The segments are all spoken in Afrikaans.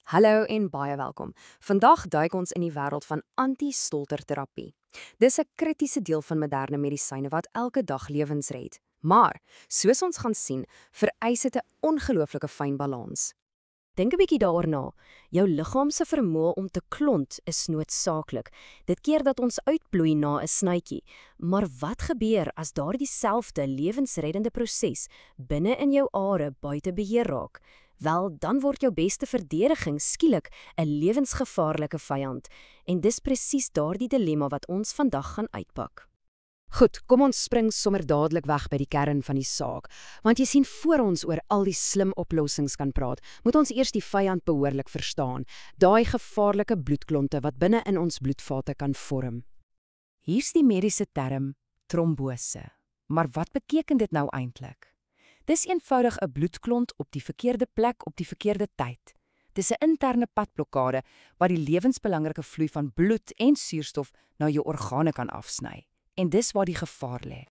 Hallo en baie welkom. Vandag duik ons in die wêreld van anti-stolterterapie. Dis 'n kritiese deel van moderne medisyne wat elke dag lewens red. Maar, soos ons gaan sien, vereis dit 'n ongelooflike fyn balans. Dink 'n bietjie daarna. Jou liggaam se vermoë om te klont is noodsaaklik. Dit keer dat ons uitbloei na 'n snytjie. Maar wat gebeur as daardie selfde lewensreddende proses binne in jou are buite beheer raak? Wel, dan word jou beste verdediging skielik 'n lewensgevaarlike vyand. En dis presies daardie dilemma wat ons vandag gaan uitpak. Goed, kom ons spring sommer dadelik weg by die kern van die saak. Want jy sien, voor ons oor al die slim oplossings kan praat, moet ons eers die vyand behoorlik verstaan. Daai gevaarlike bloedklonte wat binne in ons bloedvate kan vorm. Hier's die mediese term trombose. Maar wat beteken dit nou eintlik? Dis eenvoudig 'n bloedklont op die verkeerde plek op die verkeerde tyd. Dis 'n interne padblokkade wat die lewensbelangrike vloei van bloed en suurstof na jou organe kan afsny. En dis waar die gevaar lê.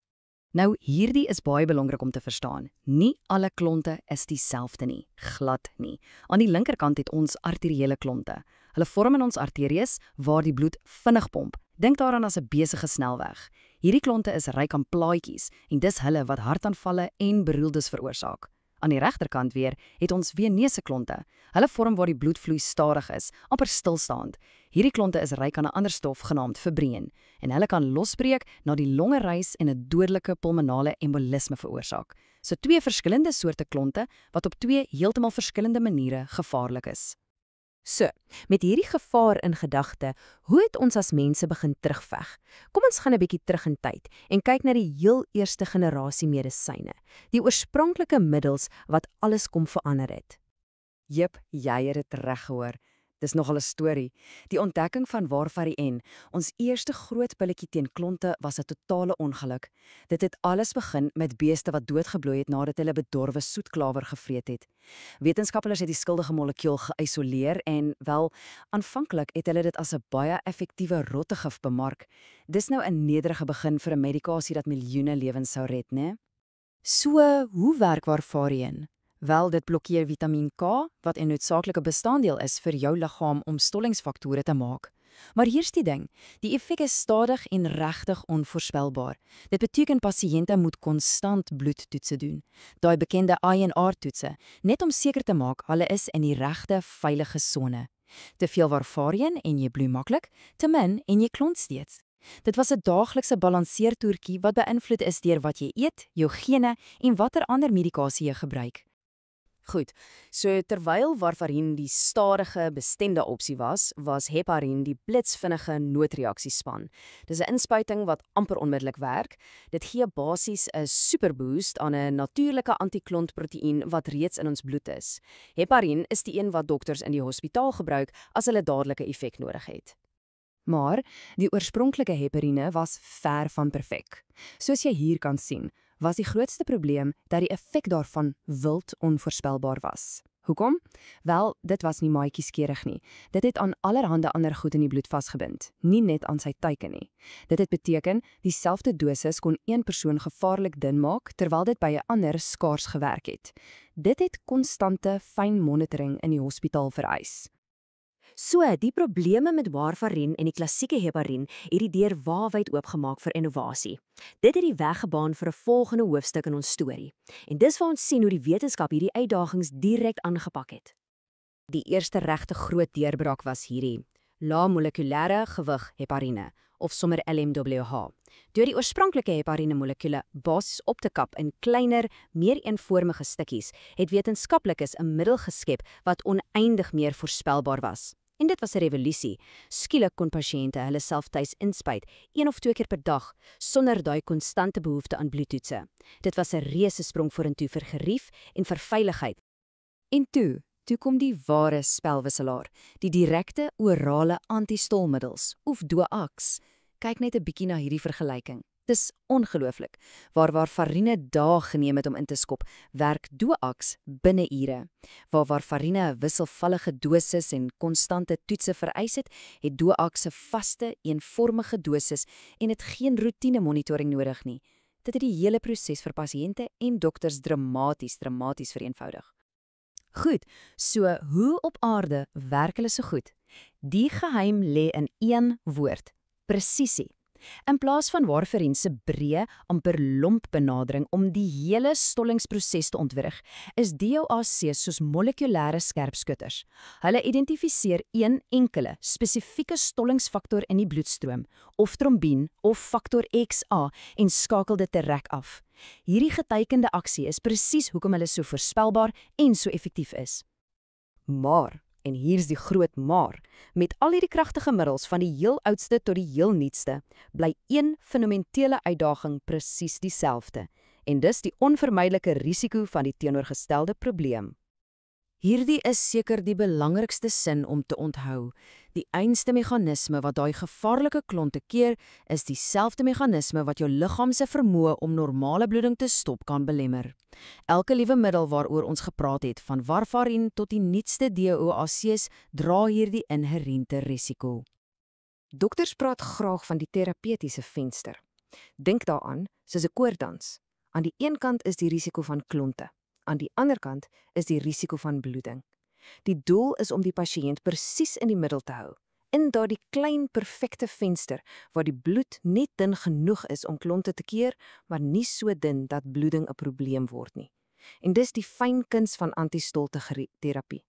Nou, hierdie is baie belangrik om te verstaan. Nie alle klonte is dieselfde nie, glad nie. Aan die linkerkant het ons arteriële klonte. Hulle vorm in ons arterieë waar die bloed vinnig pomp. Dink daaraan as 'n besige snelweg. Hierdie klonte is ryk aan plaatjies en dis hulle wat hartaanvalle en beroeldes veroorsaak. Aan die regterkant weer het ons venese klonte. Hulle vorm waar die bloedvloei stadig is, amper stilstaand. Hierdie klonte is ryk aan 'n ander stof genaamd fibrien en hulle kan losbreek na die longe reis en 'n dodelike pulmonale embolisme veroorsaak. So twee verskillende soorte klonte wat op twee heeltemal verskillende maniere gevaarlik is. So, met hierdie gevaar in gedagte, hoe het ons as mense begin terugveg? Kom ons gaan 'n bietjie terug in tyd en kyk na die heel eerste generasie medisyne, die oorspronklike middels wat alles kom verander het. Jep, jy het dit reg gehoor. Dis nogal 'n storie. Die ontdekking van warfarien, ons eerste groot pilletjie teen klonte, was 'n totale ongeluk. Dit het alles begin met beeste wat doodgebloei het nadat hulle bedorwe soetklawer gevreet het. Wetenskappers het die skuldige molekuul geïsoleer en, wel, aanvanklik het hulle dit as 'n baie effektiewe rottegif bemark. Dis nou 'n nederige begin vir 'n medikasie dat miljoene lewens sou red, né? So, hoe werk warfarien? Wel, dit blokkeer Vitamien K, wat 'n noodsaaklike bestanddeel is vir jou liggaam om stollingsfaktore te maak. Maar hier's die ding, die effek is stadig en regtig onvoorspelbaar. Dit beteken pasiënte moet konstant bloedtoetse doen, daai bekende INR-toetse, net om seker te maak hulle is in die regte veilige sone. Te veel warfarien en jy bloei maklik, te min en jy klont steeds. Dit was 'n daaglikse balanseertoertjie wat beïnvloed is deur wat jy eet, jou gene en watter ander medikasie jy gebruik. Goed, so terwyl warfarien die stadige, bestende opsie was heparin die blitsvinnige noodreaksiespan. Dis 'n inspuiting wat amper onmiddellik werk. Dit gee basies 'n superboost aan 'n natuurlike antiklontproteïen wat reeds in ons bloed is. Heparin is die een wat dokters in die hospitaal gebruik as hulle dadelike effek nodig het. Maar die oorspronklike heparine was ver van perfek. Soos jy hier kan sien, was die grootste probleem dat die effek daarvan wild onvoorspelbaar was. Hoekom? Wel, dit was nie maatjieskeurig nie. Dit het aan allerhande ander goed in die bloed vasgebind, nie net aan sy teiken nie. Dit het beteken, dieselfde dosis kon een persoon gevaarlik dun maak, terwyl dit by 'n ander skaars gewerk het. Dit het konstante, fyn monitoring in die hospitaal vereis. So, die probleme met warfarien en die klassieke heparin het die deur waawyd oopgemaak vir innovasie. Dit het die weg gebaan vir 'n volgende hoofstuk in ons storie. En dis waar ons sien hoe die wetenskap hierdie uitdagings direk aangepak het. Die eerste regte groot deurbraak was hierdie: lae-molekulêre gewig heparine, of sommer LMWH. Deur die oorspronklike heparine molekule basies op te kap in kleiner, meer eenvormige stukkies, het wetenskaplikes 'n middel geskep wat oneindig meer voorspelbaar was. En dit was 'n revolusie. Skielik kon pasiënte hulle self tuis inspuit, 1 of 2 keer per dag, sonder daai konstante behoefte aan bloedtoetse. Dit was 'n reuse sprong vorentoe vir gerief en vir veiligheid. En toe kom die ware spelwisselaar, die direkte orale antistolmiddels, of DOACs. Kyk net 'n bietjie na hierdie vergelyking. Dis ongelooflik. Waar warfarine dae geneem het om in te skop, werk DOACs binne ure. Waar warfarine 'n wisselvallige dosis en konstante toetse vereis het, het DOACs 'n vaste, eenvormige dosis en het geen roetine monitoring nodig nie. Dit het die hele proses vir pasiënte en dokters dramaties vereenvoudig. Goed, so hoe op aarde werk hulle so goed? Die geheim lê in een woord: presisie. In plaas van warfarin se breë, amper lomp benadering om die hele stollingsproses te ontwrig, is DOAC's soos molekulêre skerpskutters. Hulle identifiseer een enkele, spesifieke stollingsfaktor in die bloedstroom, of trombien of faktor XA, en skakel dit direk af. Hierdie getekende aksie is presies hoekom hulle so voorspelbaar en so effektief is. Maar, en hier's die groot maar, met al hierdie kragtige middels van die heel oudste tot die heel nuutste, bly een fundamentele uitdaging presies dieselfde, en dis die onvermydelike risiko van die teenoorgestelde probleem. Hierdie is seker die belangrikste sin om te onthou. Die einste meganisme wat daai gevaarlike klonte keer, is dieselfde meganisme wat jou liggaam se vermoë om normale bloeding te stop kan belemmer. Elke liewe middel waaroor ons gepraat het, van warfarin tot die nuutste DOAC's, dra hierdie inherente risiko. Dokters praat graag van die terapeutiese venster. Dink daaraan soos 'n koorddans. Aan die een kant is die risiko van klonte. Aan die ander kant is die risiko van bloeding. Die doel is om die pasiënt presies in die middel te hou, in daardie klein perfekte venster waar die bloed net dun genoeg is om klonte te keer, maar nie so dun dat bloeding 'n probleem word nie. En dis die fyn kuns van antistolterapie.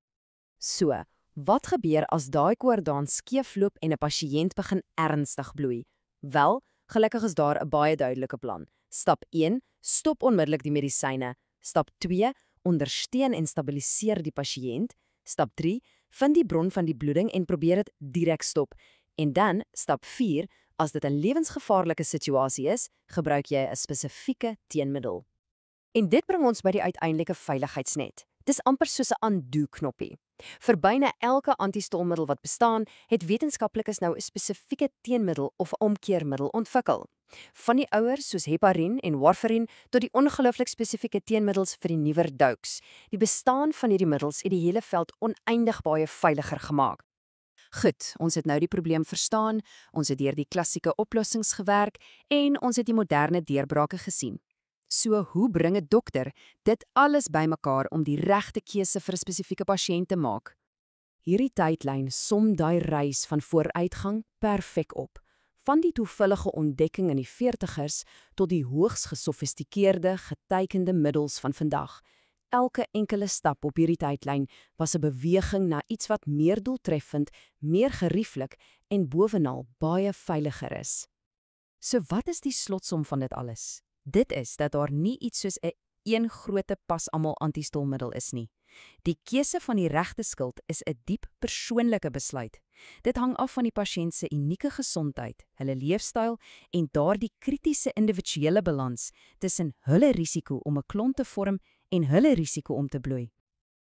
So, wat gebeur as daai koorddans skeefloop en 'n pasiënt begin ernstig bloei? Wel, gelukkig is daar 'n baie duidelike plan. Stap 1: stop onmiddellik die medisyne. Stap 2: ondersteun en stabiliseer die pasiënt. Stap 3: vind die bron van die bloeding en probeer dit direk stop. En dan, stap 4: as dit 'n lewensgevaarlike situasie is, gebruik jy 'n spesifieke teenmiddel. En dit bring ons by die uiteindelike veiligheidsnet. Dis amper soos 'n undo-knoppie. Vir byna elke antistolmiddel wat bestaan, het wetenskaplikes nou 'n spesifieke teenmiddel of omkeermiddel ontwikkel. Van die ouers soos heparin en warfarin tot die ongelooflik spesifieke teenmiddels vir die nuwer douks. Die bestaan van hierdie middels het die hele veld oneindig baie veiliger gemaak. Goed, ons het nou die probleem verstaan, ons het deur die klassieke oplossings gewerk en ons het die moderne deurbrake gesien. So, hoe bring 'n dokter dit alles bymekaar om die regte keuse vir 'n spesifieke pasiënt te maak? Hierdie tydlyn som daai reis van vooruitgang perfek op. Van die toevallige ontdekking in die 40's tot die hoogs gesofistikeerde, getekende middels van vandag. Elke enkele stap op hierdie tydlyn was 'n beweging na iets wat meer doeltreffend, meer gerieflik en bovenal baie veiliger is. So wat is die slotsom van dit alles? Dit is dat daar nie iets soos 'n een groote pas almal antistolmiddel is nie. Die keuse van die regte skild is 'n diep persoonlike besluit. Dit hang af van die pasiënt se unieke gesondheid, hulle leefstyl en daardie kritiese individuele balans tussen hulle risiko om 'n klont te vorm en hulle risiko om te bloei.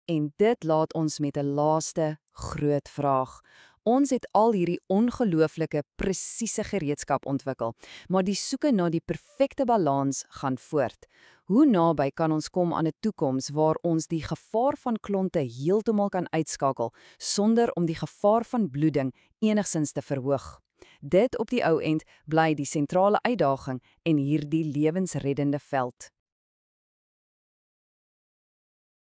En dit laat ons met 'n laaste groot vraag. Ons het al hierdie ongelooflike presiese gereedskap ontwikkel, maar die soeke na die perfekte balans gaan voort. Hoe naby kan ons kom aan 'n toekoms waar ons die gevaar van klonte heeltemal kan uitskakel sonder om die gevaar van bloeding enigsins te verhoog? Dit op die ou end bly die sentrale uitdaging en hierdie lewensreddende veld.